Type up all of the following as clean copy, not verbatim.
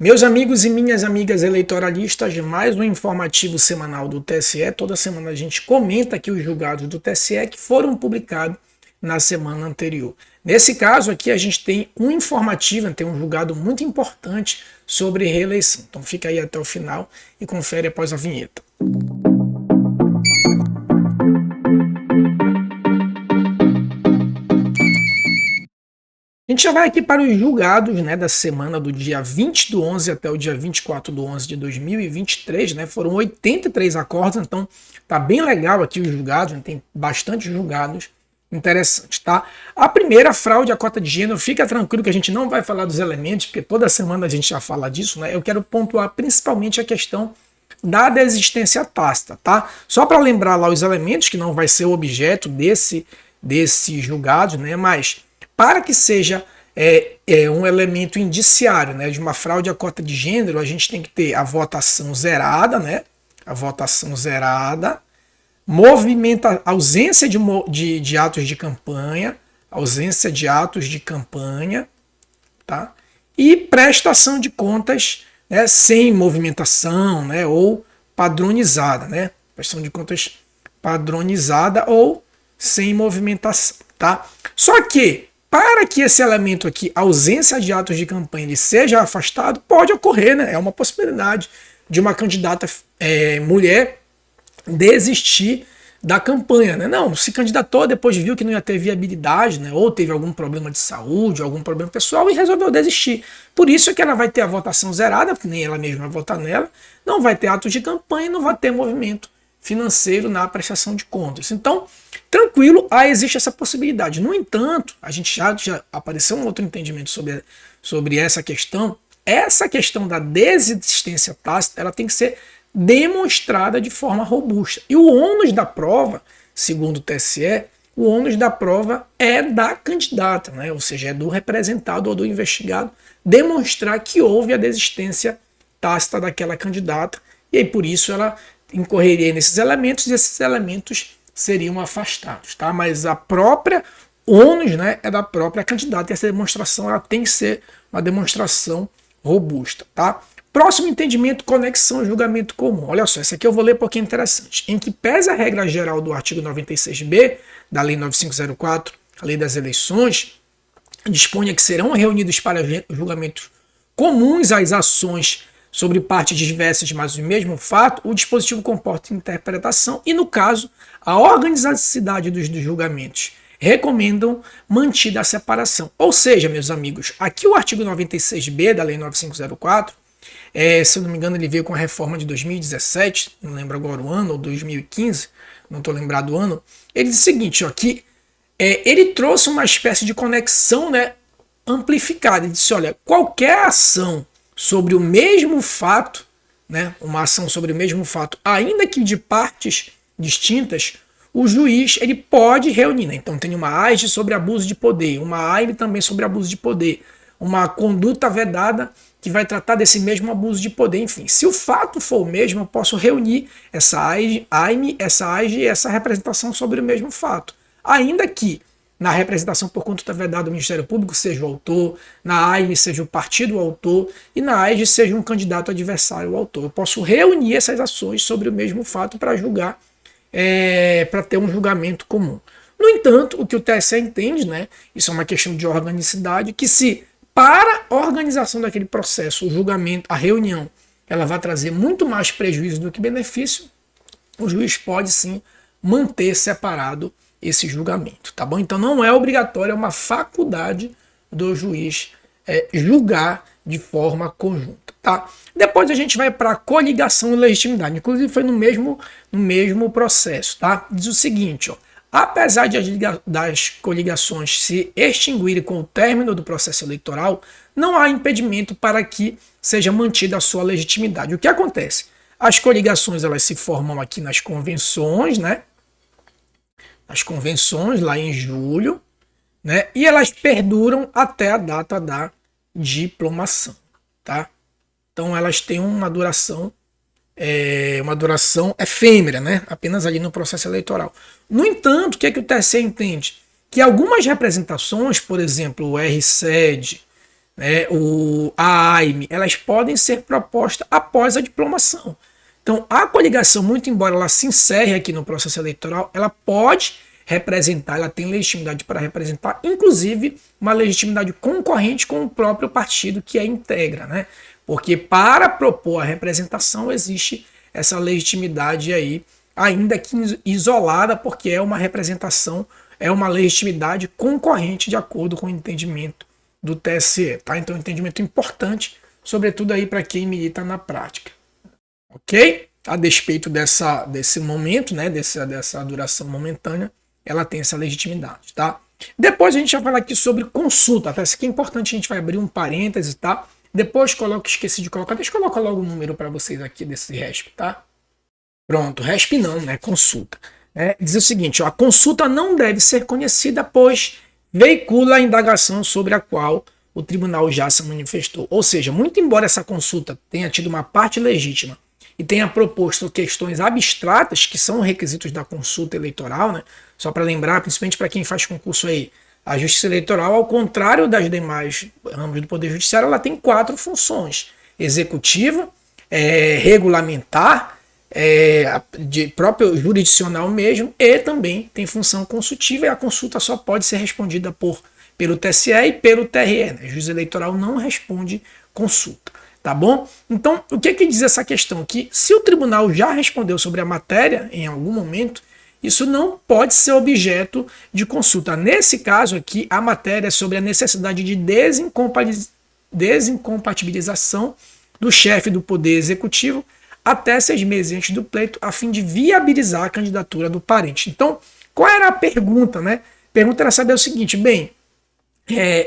Meus amigos e minhas amigas eleitoralistas, mais um informativo semanal do TSE. Toda semana a gente comenta aqui os julgados do TSE que foram publicados na semana anterior. Nesse caso aqui a gente tem um informativo, tem um julgado muito importante sobre reeleição. Então fica aí até o final e confere após a vinheta. A gente já vai aqui para os julgados, né, da semana do dia 20 do 11 até o dia 24 do 11 de 2023, né, foram 83 acordos, então tá bem legal aqui os julgados, né, tem bastante julgados interessantes, tá? A primeira, fraude à cota de gênero, fica tranquilo que a gente não vai falar dos elementos, porque toda semana a gente já fala disso, né, eu quero pontuar principalmente a questão da desistência tácita, tá? Só para lembrar lá os elementos, que não vai ser o objeto desse julgado, né, mas para que seja um elemento indiciário, né, de uma fraude à cota de gênero, a gente tem que ter a votação zerada, né, a votação zerada, ausência de atos de campanha, ausência de atos de campanha, tá, e prestação de contas, né, sem movimentação, né, ou padronizada, né, prestação de contas padronizada ou sem movimentação, tá. Só que para que esse elemento aqui, ausência de atos de campanha, ele seja afastado, pode ocorrer, né? É uma possibilidade de uma candidata mulher desistir da campanha, né? Não, se candidatou, depois viu que não ia ter viabilidade, né? Ou teve algum problema de saúde, algum problema pessoal e resolveu desistir. Por isso é que ela vai ter a votação zerada, porque nem ela mesma vai votar nela, não vai ter atos de campanha e não vai ter movimento financeiro na prestação de contas. Então, tranquilo, existe essa possibilidade. No entanto, a gente já apareceu um outro entendimento sobre essa questão. Essa questão da desistência tácita, ela tem que ser demonstrada de forma robusta. E o ônus da prova, segundo o TSE, o ônus da prova é da candidata, né? Ou seja, é do representado ou do investigado demonstrar que houve a desistência tácita daquela candidata. E aí, por isso, ela incorreria nesses elementos e esses elementos seriam afastados, tá? Mas a própria ônus, né, é da própria candidata e essa demonstração ela tem que ser uma demonstração robusta, tá? Próximo entendimento, conexão ao julgamento comum. Olha só, essa aqui eu vou ler porque é interessante. Em que pese a regra geral do artigo 96b da Lei 9504, a Lei das Eleições, dispõe que serão reunidos para julgamentos comuns às ações sobre partes diversas, mas o mesmo fato, o dispositivo comporta interpretação e, no caso, a organicidade dos julgamentos recomendam mantida a separação. Ou seja, meus amigos, aqui o artigo 96b da Lei 9504, se eu não me engano, ele veio com a reforma de 2017, não lembro agora o ano, ou 2015, não estou lembrado o ano, ele diz o seguinte, ó, que ele trouxe uma espécie de conexão, né, amplificada. Ele disse, olha, qualquer ação sobre o mesmo fato, né, uma ação sobre o mesmo fato, ainda que de partes distintas, o juiz ele pode reunir. Né? Então tem uma AIGE sobre abuso de poder, uma AIME também sobre abuso de poder, uma conduta vedada que vai tratar desse mesmo abuso de poder. Enfim, se o fato for o mesmo, eu posso reunir essa AIME, essa AIGE e essa representação sobre o mesmo fato. Ainda que na representação por conduta vedada do Ministério Público seja o autor, na AIME seja o partido o autor e na AIGE seja um candidato adversário o autor. Eu posso reunir essas ações sobre o mesmo fato para julgar, para ter um julgamento comum. No entanto, o que o TSE entende, né, isso é uma questão de organicidade, que se para a organização daquele processo, o julgamento, a reunião, ela vai trazer muito mais prejuízo do que benefício, o juiz pode sim manter separado esse julgamento, tá bom? Então não é obrigatório, é uma faculdade do juiz julgar de forma conjunta, tá? Depois a gente vai para coligação e legitimidade, inclusive foi no mesmo processo, tá? Diz o seguinte, ó, apesar das coligações se extinguirem com o término do processo eleitoral, não há impedimento para que seja mantida a sua legitimidade. O que acontece? As coligações elas se formam aqui nas convenções, né? As convenções lá em julho, né? E elas perduram até a data da diplomação, tá? Então elas têm uma duração efêmera, né? Apenas ali no processo eleitoral. No entanto, o que é que o TSE entende? Que algumas representações, por exemplo, o RSED, né, a AIME, elas podem ser propostas após a diplomação. Então, a coligação, muito embora ela se encerre aqui no processo eleitoral, ela pode representar, ela tem legitimidade para representar, inclusive uma legitimidade concorrente com o próprio partido que a integra, né? Porque para propor a representação existe essa legitimidade aí, ainda que isolada, porque é uma representação, é uma legitimidade concorrente de acordo com o entendimento do TSE, tá? Então, um entendimento importante, sobretudo aí para quem milita na prática. Ok? A despeito desse momento, né, dessa duração momentânea, ela tem essa legitimidade, tá? Depois a gente vai falar aqui sobre consulta, tá? Isso aqui é importante, a gente vai abrir um parêntese, tá? Depois esqueci de colocar, deixa eu colocar logo o número para vocês aqui desse RESP, tá? Pronto, RESP não, né? Consulta. Diz o seguinte, ó, a consulta não deve ser conhecida, pois veicula a indagação sobre a qual o tribunal já se manifestou. Ou seja, muito embora essa consulta tenha tido uma parte legítima e tenha proposto questões abstratas, que são requisitos da consulta eleitoral, né? Só para lembrar, principalmente para quem faz concurso aí, a Justiça Eleitoral, ao contrário das demais ramos do Poder Judiciário, ela tem 4 funções: executiva, regulamentar, de próprio jurisdicional mesmo, e também tem função consultiva, e a consulta só pode ser respondida pelo TSE e pelo TRE. Né? O juiz eleitoral não responde consulta. Tá bom? Então, o que diz essa questão? Que se o tribunal já respondeu sobre a matéria em algum momento, isso não pode ser objeto de consulta. Nesse caso aqui, a matéria é sobre a necessidade de desincompatibilização do chefe do Poder Executivo até 6 meses antes do pleito, a fim de viabilizar a candidatura do parente. Então, qual era a pergunta? Né? A pergunta era saber o seguinte: bem,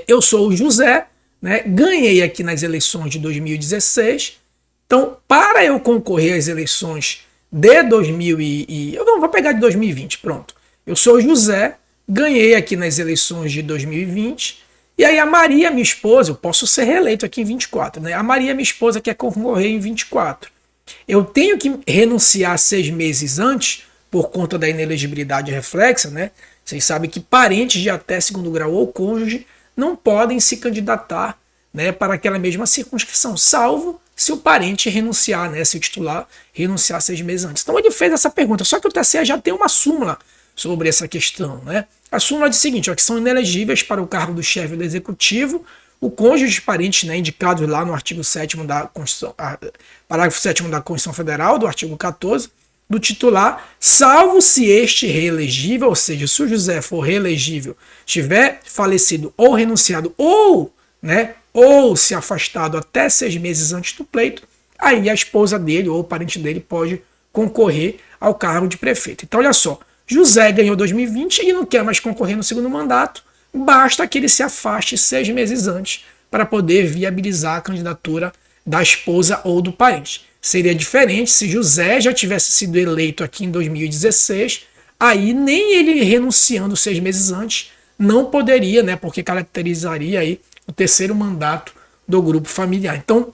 eu sou o José, né, ganhei aqui nas eleições de 2016, então para eu concorrer às eleições de 2000 eu vou pegar de 2020, pronto. Eu sou o José, ganhei aqui nas eleições de 2020, e aí a Maria, minha esposa, eu posso ser reeleito aqui em 24, né? A Maria, minha esposa, quer concorrer em 24. Eu tenho que renunciar 6 meses antes, por conta da inelegibilidade reflexa, né? Vocês sabem que parentes de até 2º grau ou cônjuge não podem se candidatar, né, para aquela mesma circunscrição, salvo se o parente renunciar, né, se o titular renunciar 6 meses antes. Então ele fez essa pergunta, só que o TSE já tem uma súmula sobre essa questão. Né? A súmula diz o seguinte, ó, que são inelegíveis para o cargo do chefe do Executivo o cônjuge de parentes, né, indicados lá no artigo 7º da Constituição, parágrafo 7º da Constituição Federal, do artigo 14, do titular, salvo se este reelegível, ou seja, se o José for reelegível, tiver falecido ou renunciado, ou se afastado até 6 meses antes do pleito, aí a esposa dele ou o parente dele pode concorrer ao cargo de prefeito. Então, olha só, José ganhou 2020 e não quer mais concorrer no segundo mandato, basta que ele se afaste 6 meses antes para poder viabilizar a candidatura da esposa ou do parente. Seria diferente se José já tivesse sido eleito aqui em 2016, aí nem ele renunciando 6 meses antes não poderia, né, porque caracterizaria aí o 3º mandato do grupo familiar. Então,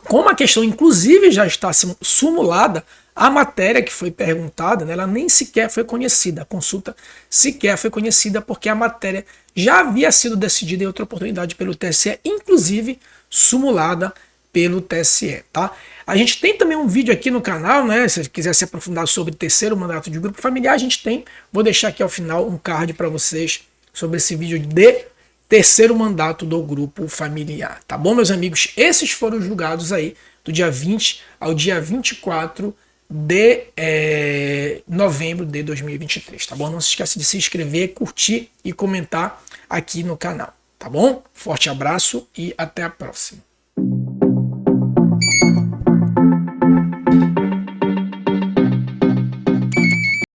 como a questão inclusive já está sumulada, a matéria que foi perguntada, né, ela nem sequer foi conhecida, a consulta sequer foi conhecida porque a matéria já havia sido decidida em outra oportunidade pelo TSE, inclusive sumulada pelo TSE, tá? A gente tem também um vídeo aqui no canal, né? Se você quiser se aprofundar sobre 3º mandato de grupo familiar, a gente tem. Vou deixar aqui ao final um card para vocês sobre esse vídeo de 3º mandato do grupo familiar, tá bom, meus amigos? Esses foram os julgados aí do dia 20 ao dia 24 de novembro de 2023, tá bom? Não se esqueça de se inscrever, curtir e comentar aqui no canal, tá bom? Forte abraço e até a próxima.